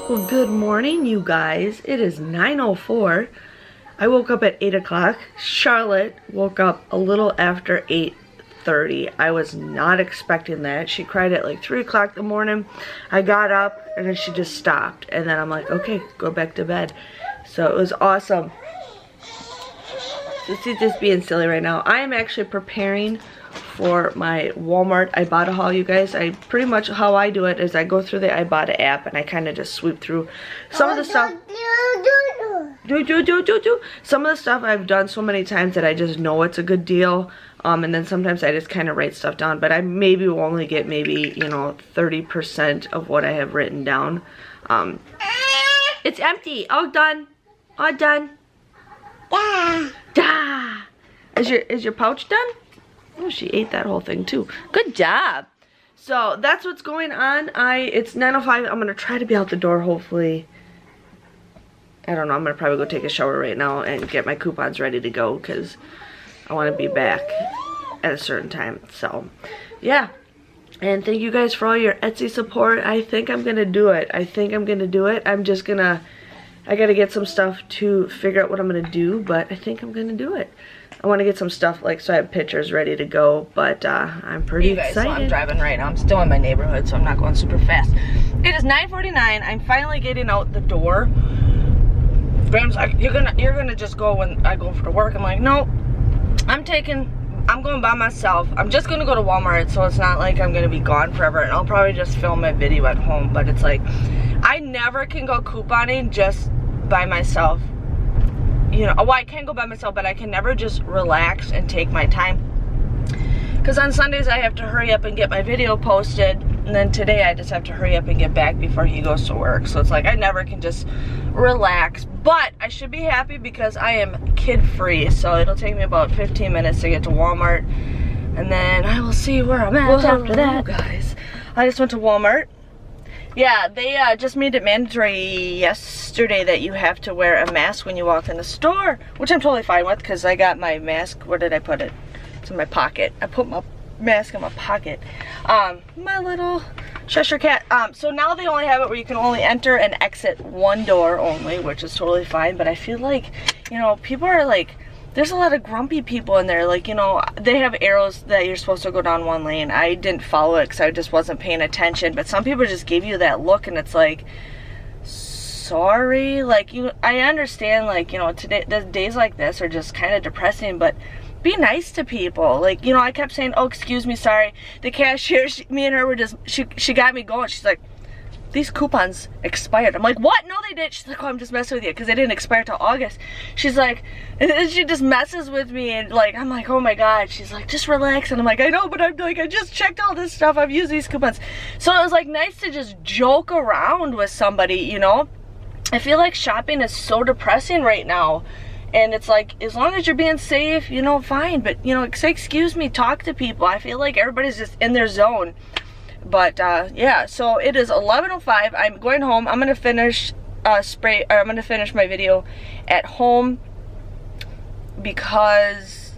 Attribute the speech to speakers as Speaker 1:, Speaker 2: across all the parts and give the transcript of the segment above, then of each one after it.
Speaker 1: Well, good morning, you guys. It is 9:04. I woke up at 8 o'clock. Charlotte woke up a little after 8:30. I was not expecting that. She cried at like 3 o'clock in the morning. I got up and then she just stopped. And then I'm like, okay, go back to bed. So it was awesome. So she's just being silly right now. I am actually preparing for my Walmart Ibotta haul, you guys. I pretty much, how I do it is I go through the Ibotta app and I kind of just sweep through some of the stuff. Some of the stuff I've done so many times that I just know it's a good deal. And then sometimes I just kind of write stuff down, but I maybe will only get maybe, you know, 30% of what I have written down. It's empty. All done. All done. Da. Is your pouch done? Oh, she ate that whole thing too. Good job. So that's what's going on. It's 9:05. I'm gonna try to be out the door hopefully. I don't know. I'm gonna probably go take a shower right now and get my coupons ready to go because I want to be back at a certain time. So yeah. And thank you guys for all your Etsy support. I think I'm gonna do it. I gotta get some stuff to figure out what I'm gonna do, but I think I'm gonna do it. I want to get some stuff, like, so I have pictures ready to go, but I'm pretty excited. So I'm driving right now. I'm still in my neighborhood, so I'm not going super fast. It is 9:49. I'm finally getting out the door. Graham's like, you're gonna just go when I go for work. I'm like, no, I'm going by myself. I'm just gonna go to Walmart, so it's not like I'm gonna be gone forever, and I'll probably just film my video at home, but it's like, I never can go couponing just by myself. You know, well, I can go by myself, but I can never just relax and take my time. Because on Sundays, I have to hurry up and get my video posted. And then today, I just have to hurry up and get back before he goes to work. So it's like, I never can just relax. But I should be happy because I am kid-free. So it'll take me about 15 minutes to get to Walmart. And then I will see where I'm at after that. Guys, I just went to Walmart. Yeah, they just made it mandatory yesterday that you have to wear a mask when you walk in the store, which I'm totally fine with because I got my mask. Where did I put it? It's in my pocket. I put my mask in my pocket. My little Cheshire cat. So now they only have it where you can only enter and exit one door only, which is totally fine. But I feel like, you know, people are like, there's a lot of grumpy people in there. Like, you know, they have arrows that you're supposed to go down one lane. I didn't follow it because I just wasn't paying attention. But some people just give you that look and it's like, sorry. Like, I understand, like, you know, today, the days like this are just kind of depressing, but be nice to people. Like, you know, I kept saying, oh, excuse me, sorry. The cashier, me and her were just, she got me going. She's like, these coupons expired. I'm like, what? No, they didn't. She's like, oh, I'm just messing with you because they didn't expire till August. She's like, and she just messes with me, and like, I'm like, oh my god. She's like, just relax. And I'm like, I know, but I'm like, I just checked all this stuff. I've used these coupons. So it was like nice to just joke around with somebody, you know. I feel like shopping is so depressing right now. And it's like, as long as you're being safe, you know, fine. But, you know, say excuse me, talk to people. I feel like everybody's just in their zone. But yeah, so it is 11:05. I'm going home. I'm gonna finish I'm gonna finish my video at home because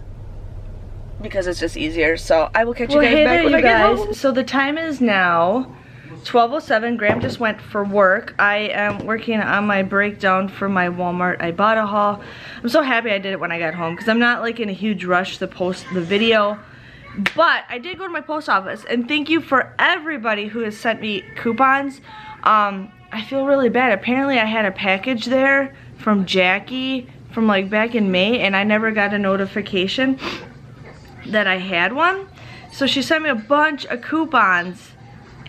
Speaker 1: it's just easier. So I will catch you guys back when I get home. So the time is now 12:07. Graham just went for work. I am working on my breakdown for my Walmart Ibotta haul. I'm so happy I did it when I got home because I'm not like in a huge rush to post the video. But I did go to my post office, and thank you for everybody who has sent me coupons. I feel really bad. Apparently I had a package there from Jackie from like back in May, and I never got a notification that I had one. So she sent me a bunch of coupons,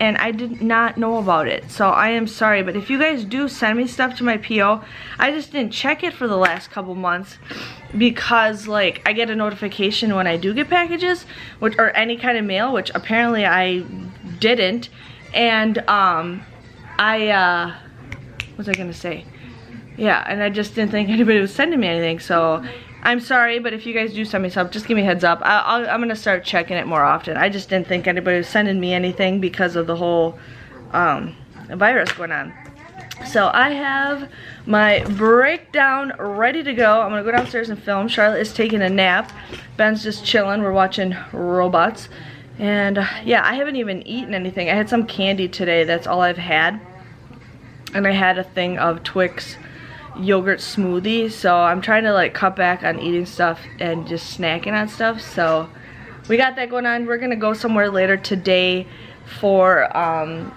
Speaker 1: and I did not know about it. So I am sorry, but if you guys do send me stuff to my PO, I just didn't check it for the last couple months because like I get a notification when I do get packages, which or any kind of mail, which apparently I didn't. And what was I gonna say? Yeah, and I just didn't think anybody was sending me anything, so I'm sorry, but if you guys do send me stuff, just give me a heads up. I'm gonna start checking it more often. I just didn't think anybody was sending me anything because of the whole virus going on. So I have my breakdown ready to go. I'm gonna go downstairs and film. Charlotte is taking a nap. Ben's just chilling. We're watching robots. And yeah, I haven't even eaten anything. I had some candy today. That's all I've had. and I had a thing of Twix yogurt smoothie, so I'm trying to like cut back on eating stuff and just snacking on stuff. So we got that going on. We're gonna go somewhere later today for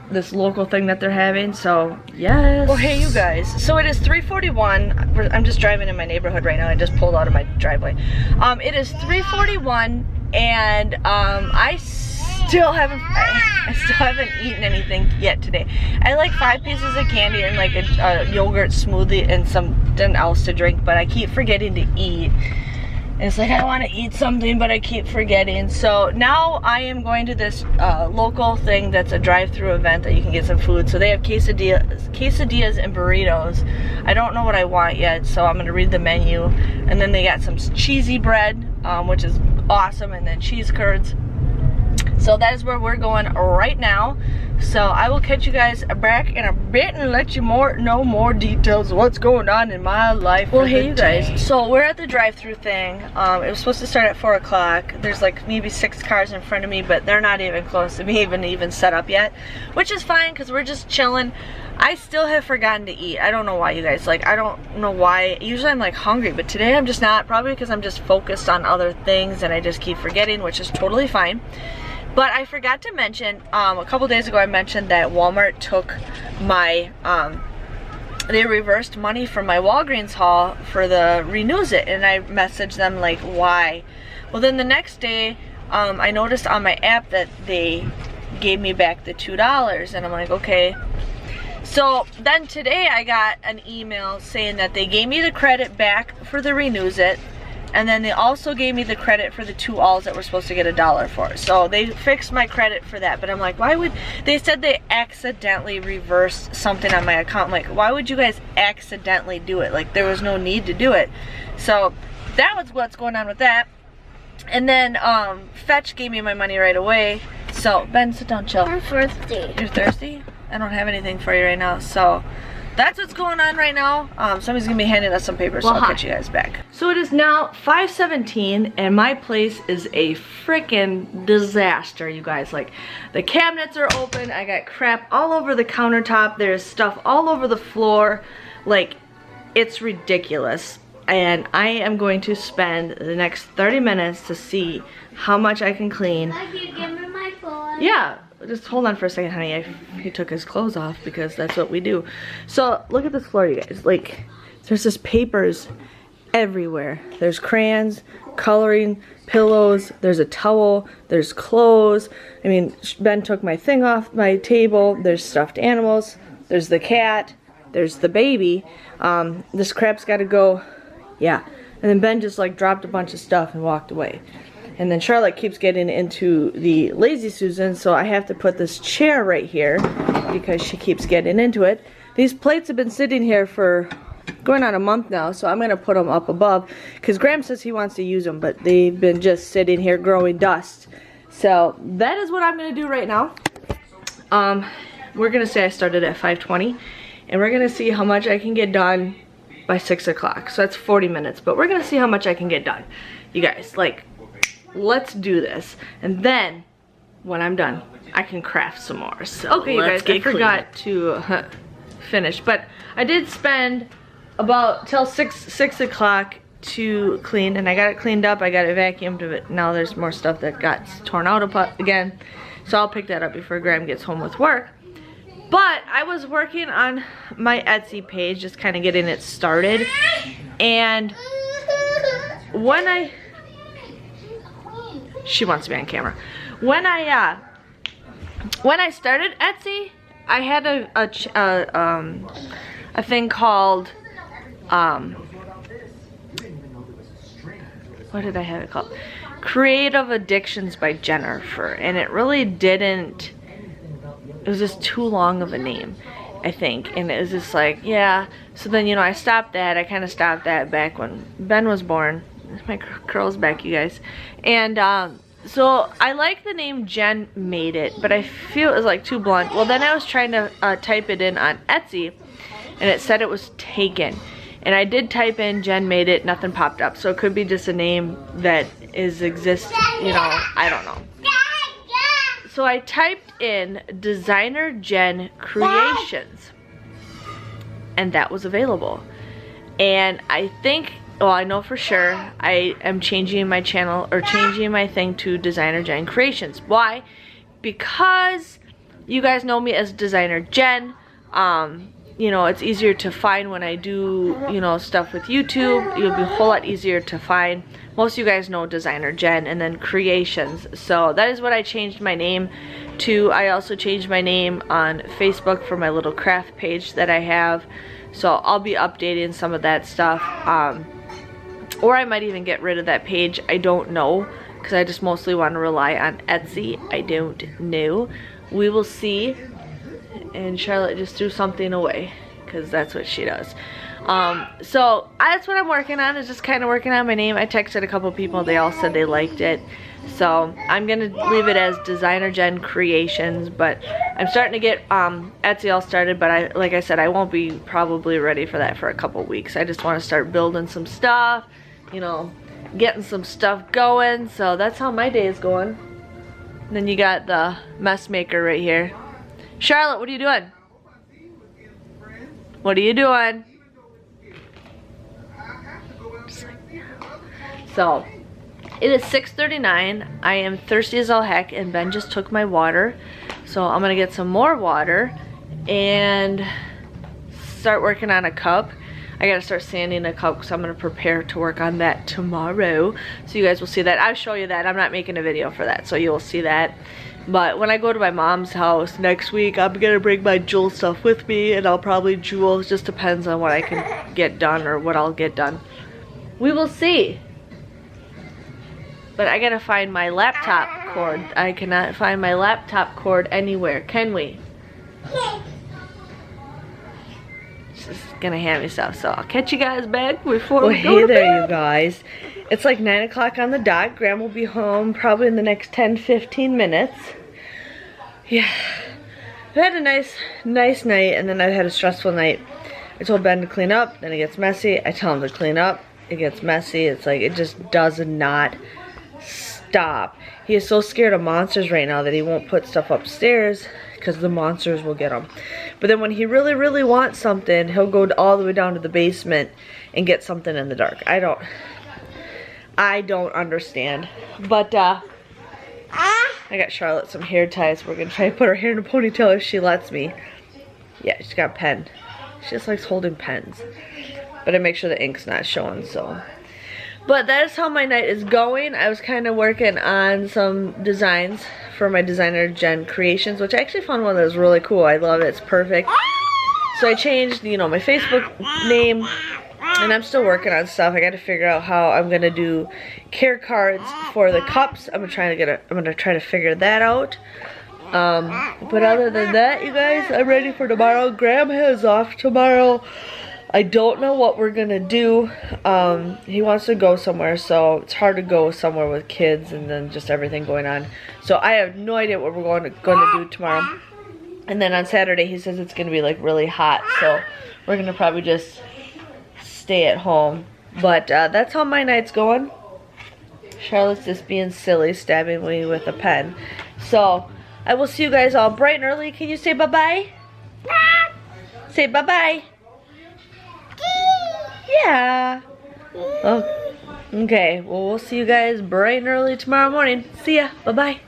Speaker 1: this local thing that they're having, so yes. Well, hey you guys, so it is 3:41. I'm just driving in my neighborhood right now. I just pulled out of my driveway. It is 3:41 and I still haven't eaten anything yet today. I like 5 pieces of candy and like a yogurt smoothie and something else to drink, but I keep forgetting to eat. And it's like I want to eat something, but I keep forgetting. So now I am going to this local thing that's a drive-through event that you can get some food. So they have quesadillas and burritos. I don't know what I want yet, so I'm going to read the menu. And then they got some cheesy bread, which is awesome, and then cheese curds. So that is where we're going right now. So I will catch you guys back in a bit and let you know more details of what's going on in my life. Well, hey you guys, so we're at the drive-through thing. It was supposed to start at 4 o'clock. There's like maybe 6 cars in front of me, but they're not even close to me even set up yet, which is fine because we're just chilling. I still have forgotten to eat. I don't know why, you guys. Like, I don't know why. Usually I'm like hungry, but today I'm just not. Probably because I'm just focused on other things and I just keep forgetting, which is totally fine. But I forgot to mention, a couple days ago I mentioned that Walmart took my, they reversed money from my Walgreens haul for the Renews It, and I messaged them like, why? Well, then the next day, I noticed on my app that they gave me back the $2, and I'm like, okay. So then today I got an email saying that they gave me the credit back for the Renews It, and then they also gave me the credit for the 2 alls that we're supposed to get $1 for. So they fixed my credit for that. But I'm like, why would, they said they accidentally reversed something on my account. I'm like, why would you guys accidentally do it? Like, there was no need to do it. So that was what's going on with that. And then Fetch gave me my money right away. So, Ben, sit down, chill.
Speaker 2: I'm thirsty.
Speaker 1: You're thirsty? I don't have anything for you right now. So that's what's going on right now. Somebody's gonna be handing us some papers, so I'll catch you guys back. So it is now 5:17 and my place is a freaking disaster, you guys. Like, the cabinets are open, I got crap all over the countertop, there's stuff all over the floor. Like, it's ridiculous. And I am going to spend the next 30 minutes to see how much I can clean.
Speaker 2: Can you give me my phone?
Speaker 1: Yeah. Just hold on for a second, honey. He took his clothes off because that's what we do. So look at this floor, you guys. Like, there's just papers everywhere. There's crayons, coloring, pillows, there's a towel, there's clothes. I mean, Ben took my thing off my table. There's stuffed animals, there's the cat, there's the baby. This crap's gotta go. Yeah. And then Ben just like dropped a bunch of stuff and walked away. And then Charlotte keeps getting into the Lazy Susan, so I have to put this chair right here because she keeps getting into it. These plates have been sitting here for going on a month now, so I'm going to put them up above because Graham says he wants to use them, but they've been just sitting here growing dust. So that is what I'm going to do right now. We're going to say I started at 5:20, and we're going to see how much I can get done by 6 o'clock. So that's 40 minutes, but we're going to see how much I can get done. You guys, like, let's do this, and then when I'm done I can craft some more. So, okay, you guys, I forgot to finish, but I did spend about till 6 o'clock to clean, and I got it cleaned up, I got it vacuumed, but now there's more stuff that got torn out again, so I'll pick that up before Graham gets home with work. But I was working on my Etsy page, just kind of getting it started, and when she wants to be on camera. When I started Etsy, I had a thing called what did I have it called? Creative Addictions by Jennifer, and it really didn't. It was just too long of a name, I think, and it was just like, yeah. So then, you know, I stopped that. I kind of stopped that back when Ben was born. My curls back, you guys. And so I like the name Jen Made It, but I feel it was like too blunt. Well, then I was trying to type it in on Etsy, and it said it was taken. And I did type in Jen Made It, nothing popped up. So it could be just a name that exists, you know, I don't know. So I typed in DesignerJen Creations. and that was available. And I think, well, I know for sure I am changing my channel, or changing my thing to DesignerJen Creations. Why? Because you guys know me as DesignerJen. You know, it's easier to find when I do, you know, stuff with YouTube. It'll be a whole lot easier to find. Most of you guys know DesignerJen, and then Creations. So that is what I changed my name to. I also changed my name on Facebook for my little craft page that I have. So I'll be updating some of that stuff. Or I might even get rid of that page. I don't know, because I just mostly want to rely on Etsy. I don't know. We will see. And Charlotte just threw something away, because that's what she does. So that's what I'm working on, is just kind of working on my name. I texted a couple people, they all said they liked it. So I'm gonna leave it as DesignerJen Creations, but I'm starting to get Etsy all started, but like I said, I won't be probably ready for that for a couple weeks. I just want to start building some stuff, you know, getting some stuff going. So that's how my day is going. And then you got the mess maker right here. Charlotte, what are you doing? What are you doing? So, it is 6:39. I am thirsty as all heck, and Ben just took my water. So I'm gonna get some more water and start working on a cup. I gotta start sanding a cup, because I'm gonna prepare to work on that tomorrow. So you guys will see that. I'll show you that. I'm not making a video for that, so you'll see that. But when I go to my mom's house next week, I'm gonna bring my jewel stuff with me, and I'll probably jewel. It just depends on what I can get done, or what I'll get done. We will see. But I gotta find my laptop cord. I cannot find my laptop cord anywhere, can we? She's gonna hand me stuff, so I'll catch you guys back before we go to bed. Hey there, you guys. It's like 9 o'clock on the dot. Graham will be home probably in the next 10-15 minutes. Yeah. I've had a nice night, and then I've had a stressful night. I told Ben to clean up, then it gets messy. I tell him to clean up, it gets messy. It's like, it just does not stop. He is so scared of monsters right now that he won't put stuff upstairs, because the monsters will get him. But then when he really wants something, he'll go all the way down to the basement and get something in the dark. I don't understand. But I got Charlotte some hair ties. We're gonna try to put her hair in a ponytail if she lets me. Yeah, she's got a pen. She just likes holding pens. But I make sure the ink's not showing, so. But that is how my night is going. I was kind of working on some designs for my DesignerJen Creations, which I actually found one that was really cool. I love it. It's perfect. So I changed, you know, my Facebook name, and I'm still working on stuff. I got to figure out how I'm gonna do care cards for the cups. I'm gonna try to figure that out. But other than that, you guys, I'm ready for tomorrow. Graham has off tomorrow. I don't know what we're gonna do. He wants to go somewhere, so it's hard to go somewhere with kids and then just everything going on. So I have no idea what we're going to do tomorrow. And then on Saturday, he says it's gonna be like really hot, so we're gonna probably just stay at home. But that's how my night's going. Charlotte's just being silly, stabbing me with a pen. So I will see you guys all bright and early. Can you say bye-bye? Say bye-bye. Yeah. Oh, okay, well, we'll see you guys bright and early tomorrow morning. See ya. Bye-bye.